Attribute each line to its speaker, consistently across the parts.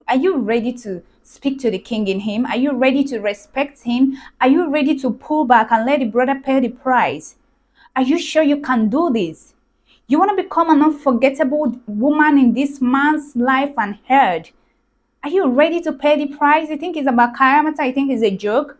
Speaker 1: Are you ready to speak to the king in him? Are you ready to respect him? Are you ready to pull back and let the brother pay the price? Are you sure you can do this? You want to become an unforgettable woman in this man's life and heard. Are you ready to pay the price? You think it's about Kayamata? You think it's a joke?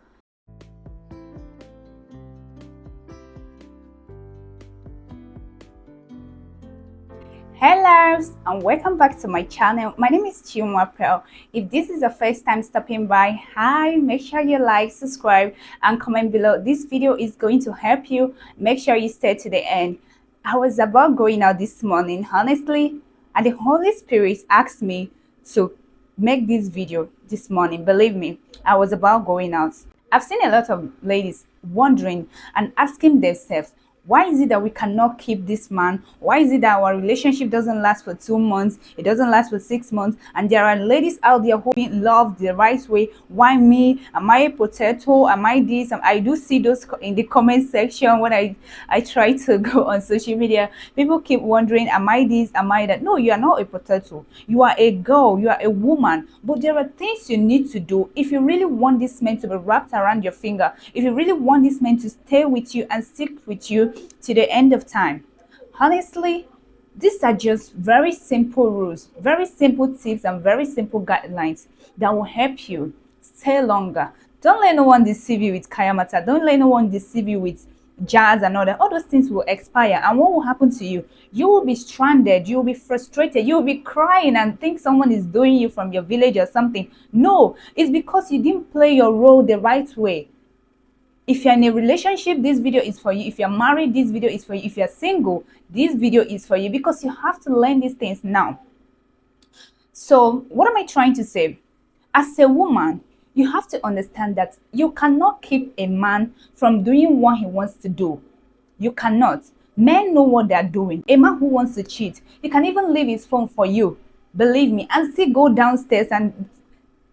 Speaker 1: Hello and welcome back to my channel. My name is Chioma Pearl. If this is the first time stopping by, hi, make sure you like, subscribe and comment below. This video is going to help you. Make sure you stay to the end. I was about going out this morning, honestly, and the Holy Spirit asked me to make this video this morning. Believe me, I was about going out. I've seen a lot of ladies wondering and asking themselves, why is it that we cannot keep this man? Why is it that our relationship doesn't last for 2 months? It doesn't last for 6 months. And there are ladies out there who being loved the right way. Why me? Am I a potato? Am I this? I do see those in the comment section when I try to go on social media. People keep wondering, am I this? Am I that? No, you are not a potato. You are a girl. You are a woman. But there are things you need to do if you really want this man to be wrapped around your finger. If you really want this man to stay with you and stick with you to the end of time. Honestly, these are just very simple rules, very simple tips and very simple guidelines that will help you stay longer. Don't let no one deceive you with Kayamata. Don't let no one deceive you with jazz and all that. All those things will expire. And what will happen to you? You will be stranded. You will be frustrated. You will be crying and think someone is doing you from your village or something. No, it's because you didn't play your role the right way. If you're in a relationship, this video is for you. If you're married, this video is for you. If you're single, this video is for you because you have to learn these things now. So what am I trying to say? As a woman, you have to understand that you cannot keep a man from doing what he wants to do. You cannot. Men know what they're doing. A man who wants to cheat, he can even leave his phone for you. Believe me, and still go downstairs and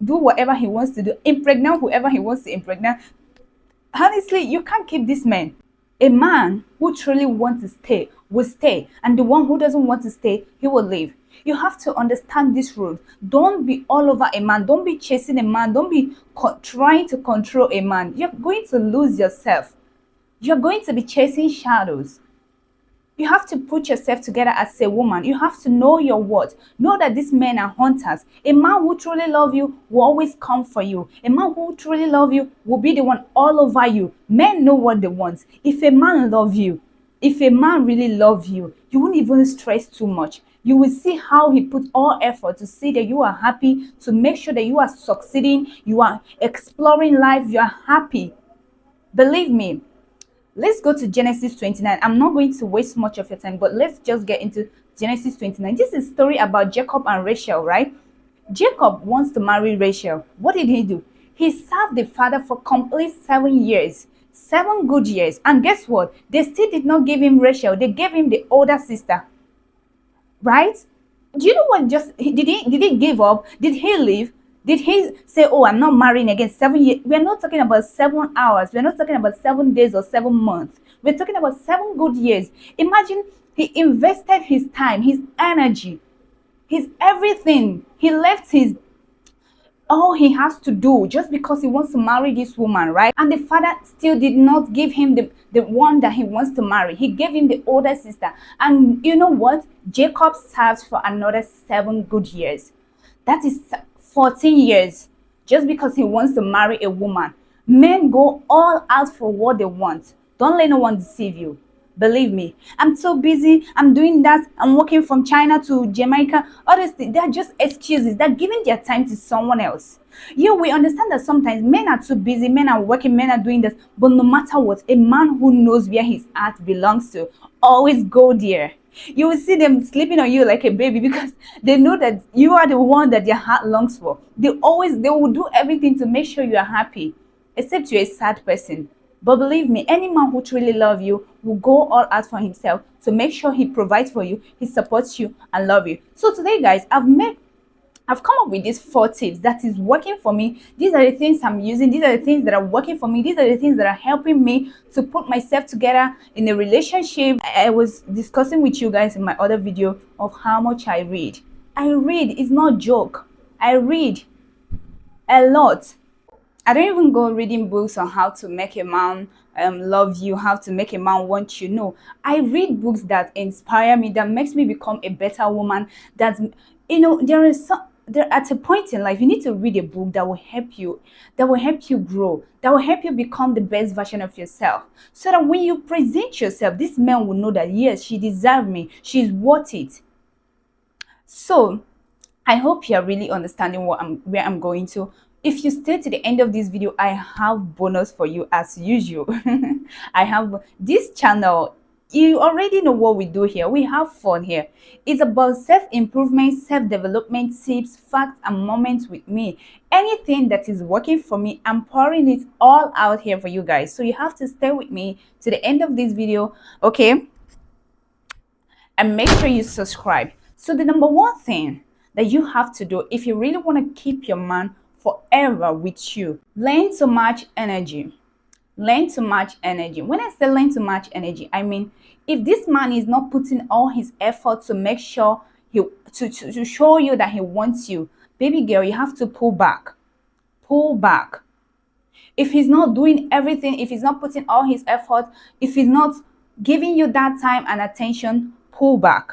Speaker 1: do whatever he wants to do. Impregnate whoever he wants to impregnate. Honestly, you can't keep this man. A man who truly wants to stay will stay, and the one who doesn't want to stay, he will leave. You have to understand this rule. Don't be all over a man. Don't be chasing a man. Don't be trying to control a man. You're going to lose yourself. You're going to be chasing shadows. You have to put yourself together as a woman. You have to know your worth. Know that these men are hunters. A man who truly loves you will always come for you. A man who truly loves you will be the one all over you. Men know what they want. If a man loves you, if a man really loves you, you won't even stress too much. You will see how he put all effort to see that you are happy, to make sure that you are succeeding, you are exploring life, you are happy. Believe me. Let's go to Genesis 29. I'm not going to waste much of your time, but let's just get into Genesis 29. This is a story about Jacob and Rachel, right? Jacob wants to marry Rachel. What did he do? He served the father for complete 7 years. 7 good years. And guess what? They still did not give him Rachel. They gave him the older sister. Right? Do you know what did he give up? Did he leave? Did he say, oh, I'm not marrying again? 7 years. We're not talking about 7 hours. We're not talking about 7 days or 7 months. We're talking about 7 good years. Imagine he invested his time, his energy, his everything. He left his all he has to do just because he wants to marry this woman, right? And the father still did not give him the one that he wants to marry. He gave him the older sister. And you know what? Jacob served for another 7 good years. That is 14 years just because he wants to marry a woman. Men go all out for what they want. Don't let no one deceive you. Believe me, I'm so busy. I'm doing that. I'm working from China to Jamaica. All these things, they're just excuses. They're giving their time to someone else. Yeah, we understand that sometimes men are too busy. Men are working. Men are doing this. But no matter what, a man who knows where his heart belongs to always go there. You will see them sleeping on you like a baby because they know that you are the one that their heart longs for. They will do everything to make sure you are happy, except you're a sad person. But believe me, any man who truly loves you will go all out for himself to make sure he provides for you, he supports you and love you. So today, guys, I've come up with these 4 tips that is working for me. These are the things I'm using. These are the things that are working for me. These are the things that are helping me to put myself together in a relationship. I was discussing with you guys in my other video of how much I read. I read is not a joke. I read a lot. I don't even go reading books on how to make a man love you, how to make a man want you. No, I read books that inspire me, that makes me become a better woman. That there is some there at a point in life you need to read a book that will help you grow, that will help you become the best version of yourself. So that when you present yourself, this man will know that yes, she deserves me, she's worth it. So I hope you're really understanding where I'm going to. If you stay to the end of this video, I have bonus for you as usual. I have this channel. You already know what we do here. We have fun here. It's about self-improvement, self-development tips, facts, and moments with me. Anything that is working for me, I'm pouring it all out here for you guys. So you have to stay with me to the end of this video, okay? And make sure you subscribe. So the number one thing that you have to do if you really want to keep your man forever with you, learn to match energy. Learn to match energy. When I say learn to match energy, I mean if this man is not putting all his effort to make sure to show you that he wants you, baby girl, you have to pull back. Pull back. If he's not doing everything, if he's not putting all his effort, if he's not giving you that time and attention, pull back.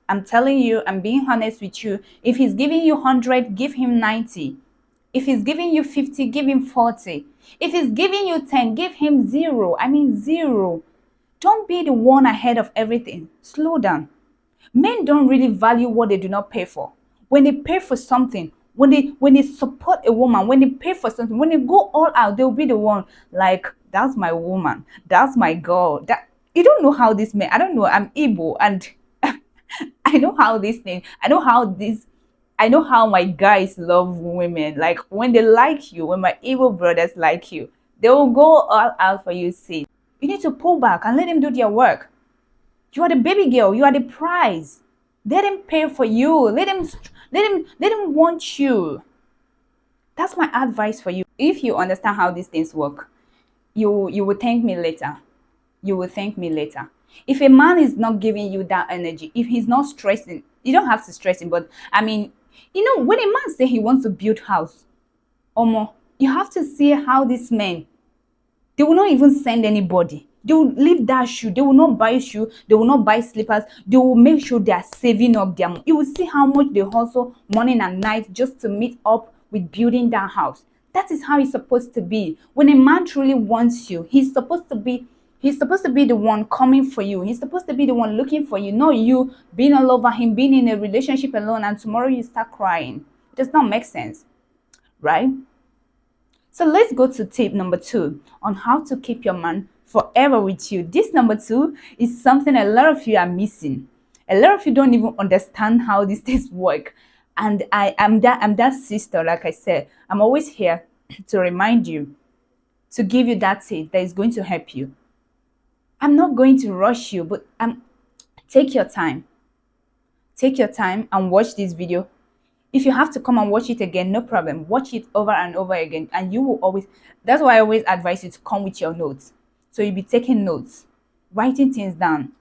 Speaker 1: I'm telling you, I'm being honest with you. If he's giving you 100, give him 90. If he's giving you 50, give him 40. If he's giving you 10, give him 0. I mean 0. Don't be the one ahead of everything. Slow down. Men don't really value what they do not pay for. When they pay for something, when they support a woman, when they pay for something, when they go all out, they'll be the one like, that's my woman, that's my girl. That you don't know how this men. I don't know. I'm Igbo, and I know how this thing. I know how my guys love women. Like when they like you, when my Igbo brothers like you, they will go all out for you. See, you need to pull back and let them do their work. You are the baby girl. You are the prize. Let him pay for you. Let him want you. That's my advice for you. If you understand how these things work, you will thank me later. You will thank me later. If a man is not giving you that energy, if he's not stressing, you don't have to stress him. But I mean, when a man say he wants to build house, Omo, you have to see how this man, they will not even send anybody. They will leave that shoe. They will not buy shoe. They will not buy slippers. They will make sure they are saving up their money. You will see how much they hustle morning and night just to meet up with building that house. That is how it's supposed to be. When a man truly wants you, he's supposed to be the one coming for you. He's supposed to be the one looking for you, not you being all over him, being in a relationship alone, and tomorrow you start crying. It does not make sense, right? So let's go to tip number 2 on how to keep your man forever with you. This number 2 is something a lot of you are missing. A lot of you don't even understand how these things work. And I'm that sister, like I said. I'm always here to remind you, to give you that tip that is going to help you. I'm not going to rush you, but take your time. Take your time and watch this video. If you have to come and watch it again, no problem. Watch it over and over again, and you will always. That's why I always advise you to come with your notes. So you'll be taking notes, writing things down.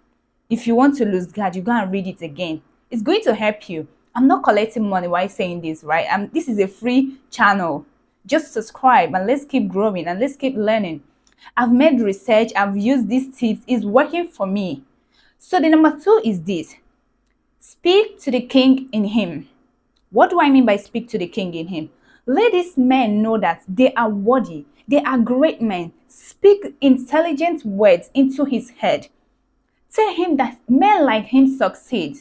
Speaker 1: If you want to lose guard, you go and read it again. It's going to help you. I'm not collecting money while saying this, right? This is a free channel. Just subscribe and let's keep growing and let's keep learning. I've made research. I've used these tips. It's working for me. So the number 2 is this: speak to the king in him. What do I mean by speak to the king in him? Let these men know that they are worthy. They are great men. Speak intelligent words into his head. Tell him that men like him succeed.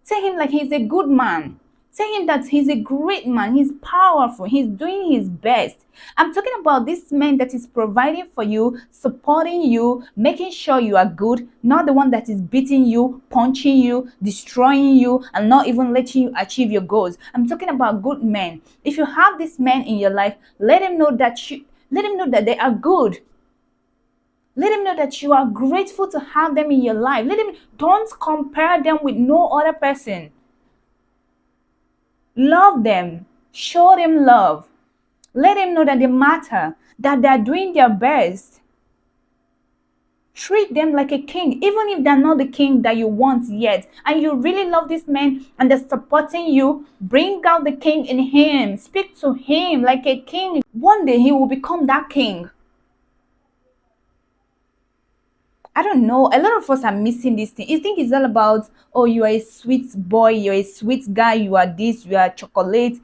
Speaker 1: Tell him like he's a good man. Tell him that he's a great man. He's powerful. He's doing his best. I'm talking about this man that is providing for you, supporting you, making sure you are good, not the one that is beating you, punching you, destroying you, and not even letting you achieve your goals. I'm talking about good men. If you have this man in your life, let him know that they are good. Let him know that you are grateful to have them in your life. Don't compare them with no other person. Love them. Show them love. Let them know that they matter, that they're doing their best. Treat them like a king, even if they're not the king that you want yet. And you really love this man and they're supporting you, bring out the king in him. Speak to him like a king. One day he will become that king. I don't know. A lot of us are missing this thing. You think it's all about, oh, you are a sweet boy, you're a sweet guy, you are this, you are chocolate.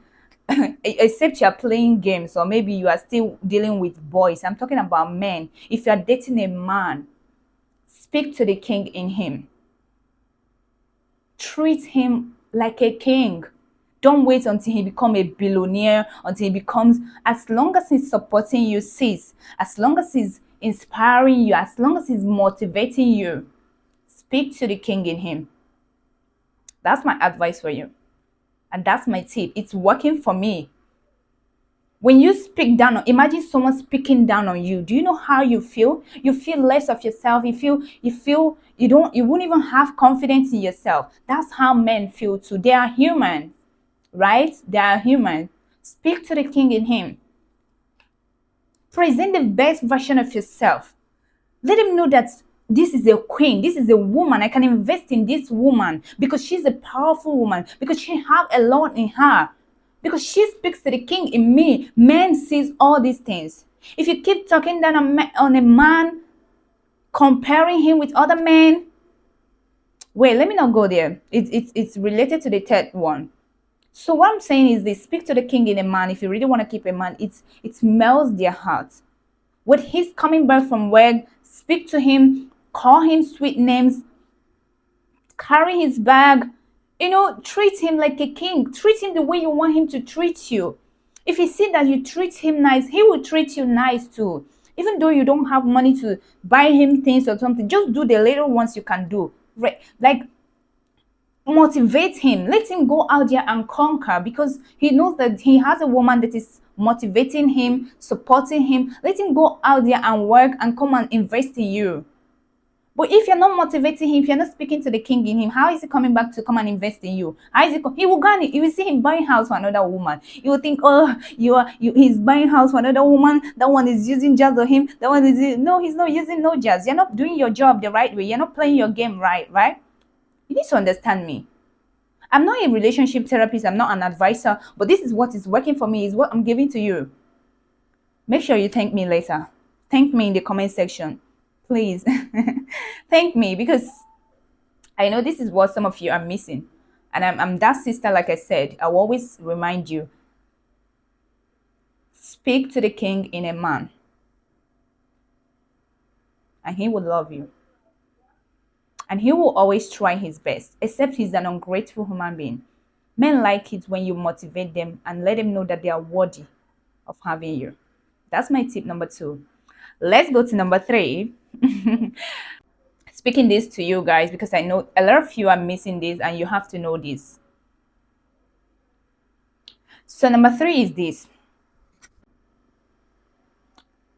Speaker 1: Except you are playing games, or maybe you are still dealing with boys. I'm talking about men. If you are dating a man, speak to the king in him. Treat him like a king. Don't wait until he becomes a billionaire, until he becomes, as long as he's supporting you, sis, as long as he's inspiring you, as long as he's motivating you, speak to the king in him. That's my advice for you. And that's my tip. It's working for me. When you speak down, imagine someone speaking down on you. Do you know how you feel? You feel less of yourself. You feel you won't even have confidence in yourself. That's how men feel too. They are human, right? They are human. Speak to the king in him. Present the best version of yourself. Let him know that this is a queen, this is a woman. I can invest in this woman because she's a powerful woman, because she have a lot in her, because she speaks to the king in me. Man sees all these things. If you keep talking down on a man, comparing him with other men, wait, let me not go there. It's related to the third one. So what I'm saying is this: speak to the king in a man. If you really want to keep a man, it melts their hearts. When he's coming back from work, speak to him, call him sweet names, carry his bag, treat him like a king. Treat him the way you want him to treat you. If he see that you treat him nice, he will treat you nice too. Even though you don't have money to buy him things or something, just do the little ones you can do. Right? Like, motivate him. Let him go out there and conquer, because he knows that he has a woman that is motivating him, supporting him. Let him go out there and work and come and invest in you. But if you're not motivating him, if you're not speaking to the king in him, how is he coming back to come and invest in you? How is he will go and you will see him buying house for another woman. You will think, oh, he's buying house for another woman. That one is using jazz on him. That one is no, he's not using no jazz. You're not doing your job the right way. You're not playing your game right? You need to understand me. I'm not a relationship therapist. I'm not an advisor. But this is what is working for me, is what I'm giving to you. Make sure you thank me later. Thank me in the comment section. Please. Thank me, because I know this is what some of you are missing. And I'm that sister, like I said. I'll always remind you. Speak to the king in a man. And he will love you. And he will always try his best, except he's an ungrateful human being. Men like it when you motivate them and let them know that they are worthy of having you. That's my tip number 2. Let's go to number 3. Speaking this to you guys, because I know a lot of you are missing this and you have to know this. So number 3 is this: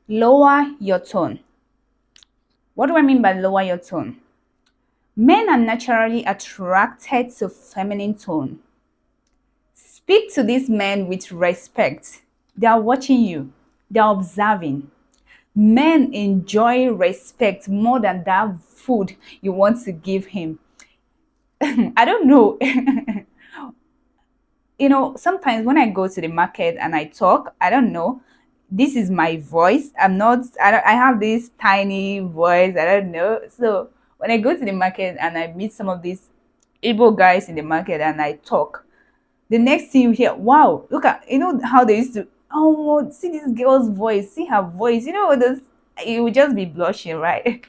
Speaker 1: lower your tone. What do I mean by lower your tone? Men are naturally attracted to feminine tone. Speak to these men with respect. They are watching you. They are observing. Men enjoy respect more than that food you want to give him. I don't know. Sometimes when I go to the market and I talk, I don't know. This is my voice. I have this tiny voice. I don't know. So when I go to the market and I meet some of these Igbo guys in the market and I talk, the next thing you hear, wow, look at, how they used to, oh, see this girl's voice, see her voice, you will just be blushing, right?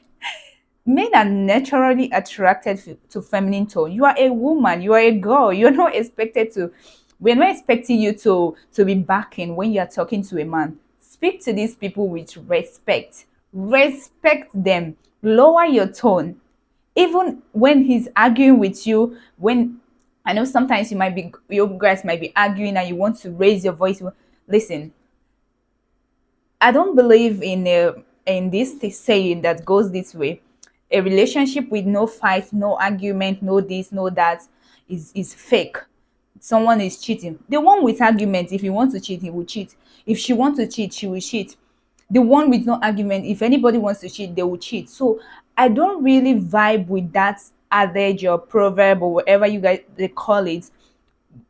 Speaker 1: Men are naturally attracted to feminine tone. You are a woman, you are a girl, we're not expecting you to be backing when you're talking to a man. Speak to these people with respect. Respect them. Lower your tone. Even when he's arguing with you, when I know sometimes you guys might be arguing and you want to raise your voice. Listen, I don't believe in this saying that goes this way: a relationship with no fight, no argument, no this, no that is fake. Someone is cheating. The one with argument, if he wants to cheat, he will cheat. If she wants to cheat, she will cheat. The one with no argument. If anybody wants to cheat, they will cheat. So I don't really vibe with that adage or proverb or whatever you guys they call it,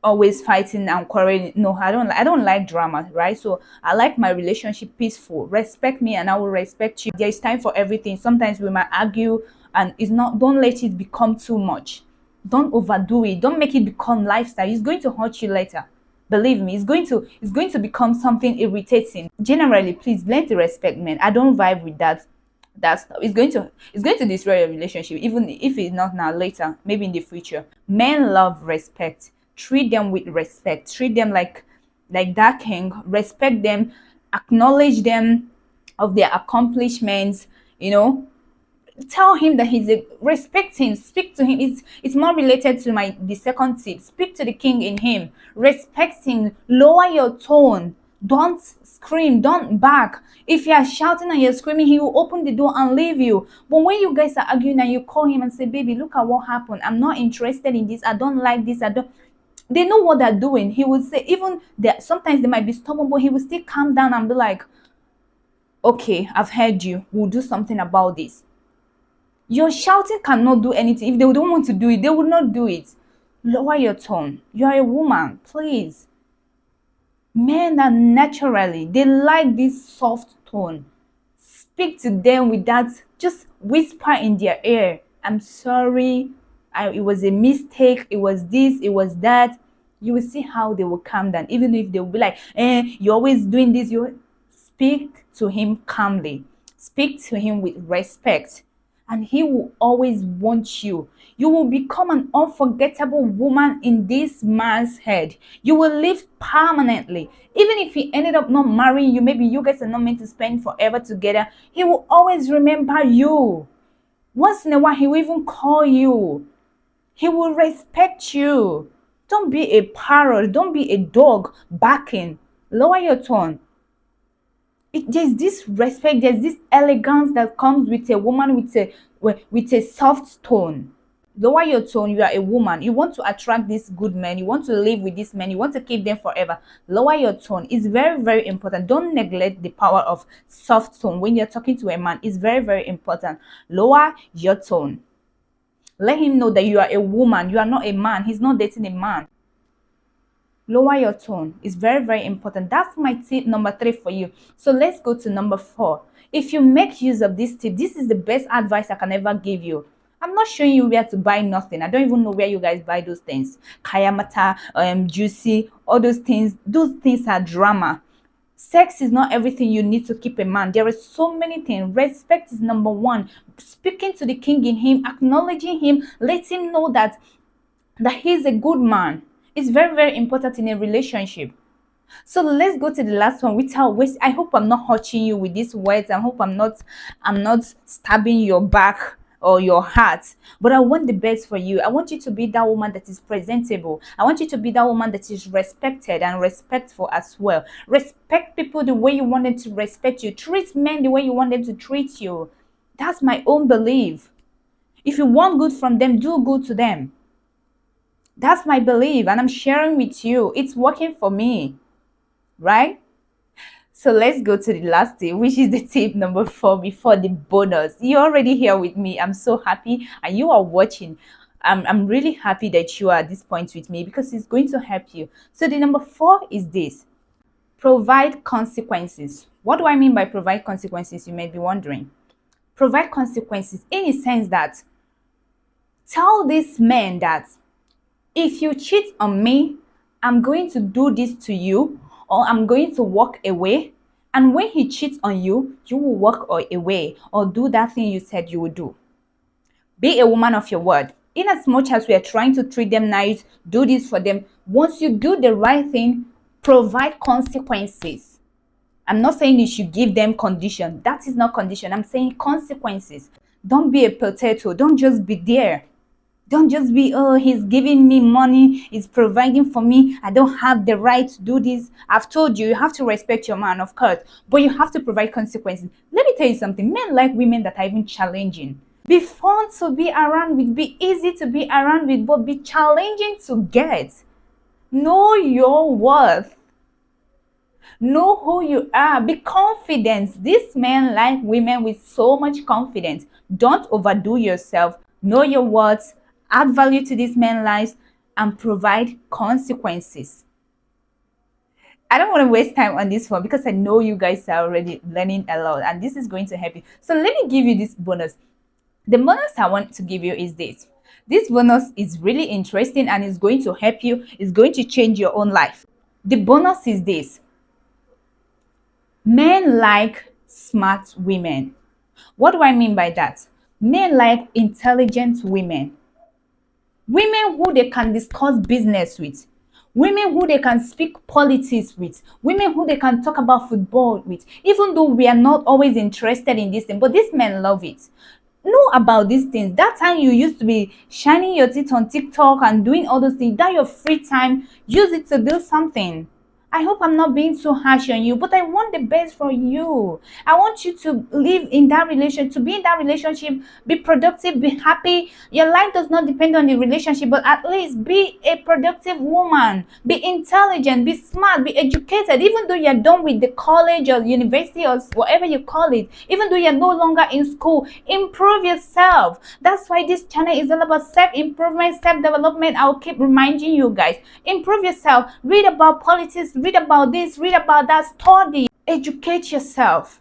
Speaker 1: always fighting and quarreling. No, I don't like drama, right? So I like my relationship peaceful. Respect me and I will respect you. There is time for everything. Sometimes we might argue, and it's not, don't let it become too much. Don't overdo it. Don't make it become lifestyle. It's going to hurt you later. Believe me, it's going to become something irritating. Generally, please learn to respect men. I don't vibe with that. That's it's going to destroy your relationship, even if it's not now, later, maybe in the future. Men love respect. Treat them with respect. Treat them like that king. Respect them. Acknowledge them of their accomplishments. You know, tell him that respect him, speak to him. It's more related to my the second tip. Speak to the king in him. Respect him. Lower your tone. Don't scream, don't bark. If you are shouting and you're screaming, he will open the door and leave you. But when you guys are arguing and you call him and say, baby, look at what happened, I'm not interested in this, I don't like this, I don't, they know what they're doing. He will say, even that sometimes they might be stubborn, but he will still calm down and be like, okay, I've heard you, we'll do something about this. Your shouting cannot do anything. If they don't want to do it, they will not do it. Lower your tone. You are a woman, please. Men are naturally, they like this soft tone. Speak to them with that, just whisper in their ear, I'm sorry, it was a mistake, it was this, it was that. You will see how they will calm down. Even if they will be like, you're always doing this, you speak to him calmly. Speak to him with respect, and he will always want you. You will become an unforgettable woman in this man's head. You will live permanently. Even if he ended up not marrying you, maybe you guys are not meant to spend forever together, he will always remember you. Once in a while, he will even call you. He will respect you. Don't be a parrot. Don't be a dog barking. Lower your tone. There's this respect, there's this elegance that comes with a woman with a soft tone. Lower your tone. You are a woman, you want to attract these good men, you want to live with these men, you want to keep them forever. Lower your tone. It's very, very important. Don't neglect the power of soft tone when you're talking to a man. It's very, very important. Lower your tone. Let him know that you are a woman, you are not a man. He's not dating a man. Lower your tone. It's very, very important. That's my tip number 3 for you. So let's go to number 4. If you make use of this tip, this is the best advice I can ever give you. I'm not showing you where to buy nothing. I don't even know where you guys buy those things. Kayamata, juicy, all those things. Those things are drama. Sex is not everything you need to keep a man. There are so many things. Respect is number 1. Speaking to the king in him, acknowledging him, let him know that he's a good man. It's very, very important in a relationship. So let's go to the last one without waste. I hope I'm not hurting you with these words. I hope I'm not stabbing your back or your heart. But I want the best for you. I want you to be that woman that is presentable. I want you to be that woman that is respected and respectful as well. Respect people the way you want them to respect you. Treat men the way you want them to treat you. That's my own belief. If you want good from them, do good to them. That's my belief, and I'm sharing with you. It's working for me, right? So let's go to the last tip, which is the tip number 4 before the bonus. You're already here with me. I'm so happy, and you are watching. I'm really happy that you are at this point with me because it's going to help you. So the number 4 is this: provide consequences. What do I mean by provide consequences? You may be wondering. Provide consequences in a sense that tell this man that if you cheat on me, I'm going to do this to you, or I'm going to walk away. And when he cheats on you, you will walk away or do that thing you said you would do. Be a woman of your word. In as much as we are trying to treat them nice, do this for them, once you do the right thing, provide consequences. I'm not saying you should give them condition. That is not condition. I'm saying consequences. Don't be a potato. Don't just be there. Don't just be, oh, he's giving me money, he's providing for me, I don't have the right to do this. I've told you, you have to respect your man, of course, but you have to provide consequences. Let me tell you something. Men like women that are even challenging. Be fun to be around with, be easy to be around with, but be challenging to get. Know your worth. Know who you are. Be confident. These men like women with so much confidence. Don't overdo yourself. Know your words. Add value to these men's lives and provide consequences. I don't want to waste time on this one because I know you guys are already learning a lot and this is going to help you. So let me give you this bonus. The bonus I want to give you is this. This bonus is really interesting and is going to help you. It's going to change your own life. The bonus is this. Men like smart women. What do I mean by that? Men like intelligent women. Women who they can discuss business with. Women who they can speak politics with. Women who they can talk about football with. Even though we are not always interested in this thing, but these men love it. Know about these things. That time you used to be shining your teeth on TikTok and doing all those things, that your free time, use it to do something. I hope I'm not being so harsh on you, but I want the best for you. I want you to live in that relation, to be in that relationship, be productive, be happy. Your life does not depend on the relationship, but at least be a productive woman, be intelligent, be smart, be educated. Even though you're done with the college or university or whatever you call it, even though you're no longer in school, improve yourself. That's why this channel is all about self-improvement, self-development. I'll keep reminding you guys, improve yourself, read about politics, read about this, read about that, study, educate yourself.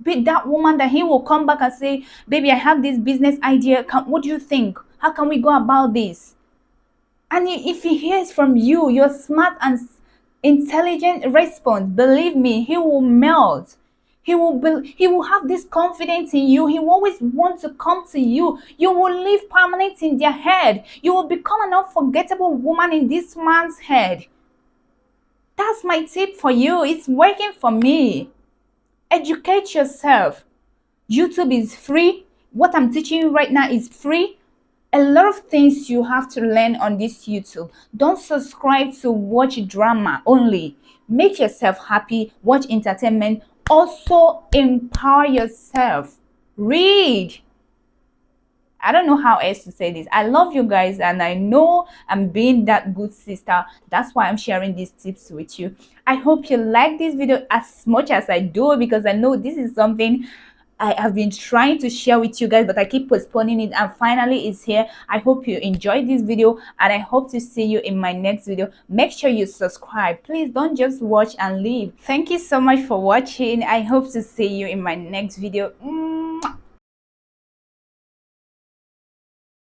Speaker 1: Be that woman that he will come back and say, baby, I have this business idea. What do you think? How can we go about this? And if he hears from you, your smart and intelligent response, believe me, he will melt. He will have this confidence in you. He will always want to come to you. You will live permanent in their head. You will become an unforgettable woman in this man's head. That's my tip for you. It's working for me. Educate yourself. YouTube is free. What I'm teaching you right now is free. A lot of things you have to learn on this YouTube. Don't subscribe to watch drama only. Make yourself happy. Watch entertainment. Also empower yourself. Read. I don't know how else to say this. I love you guys and I know I'm being that good sister. That's why I'm sharing these tips with you. I hope you like this video as much as I do because I know this is something I have been trying to share with you guys, but I keep postponing it and finally it's here. I hope you enjoyed this video and I hope to see you in my next video. Make sure you subscribe. Please don't just watch and leave. Thank you so much for watching. I hope to see you in my next video.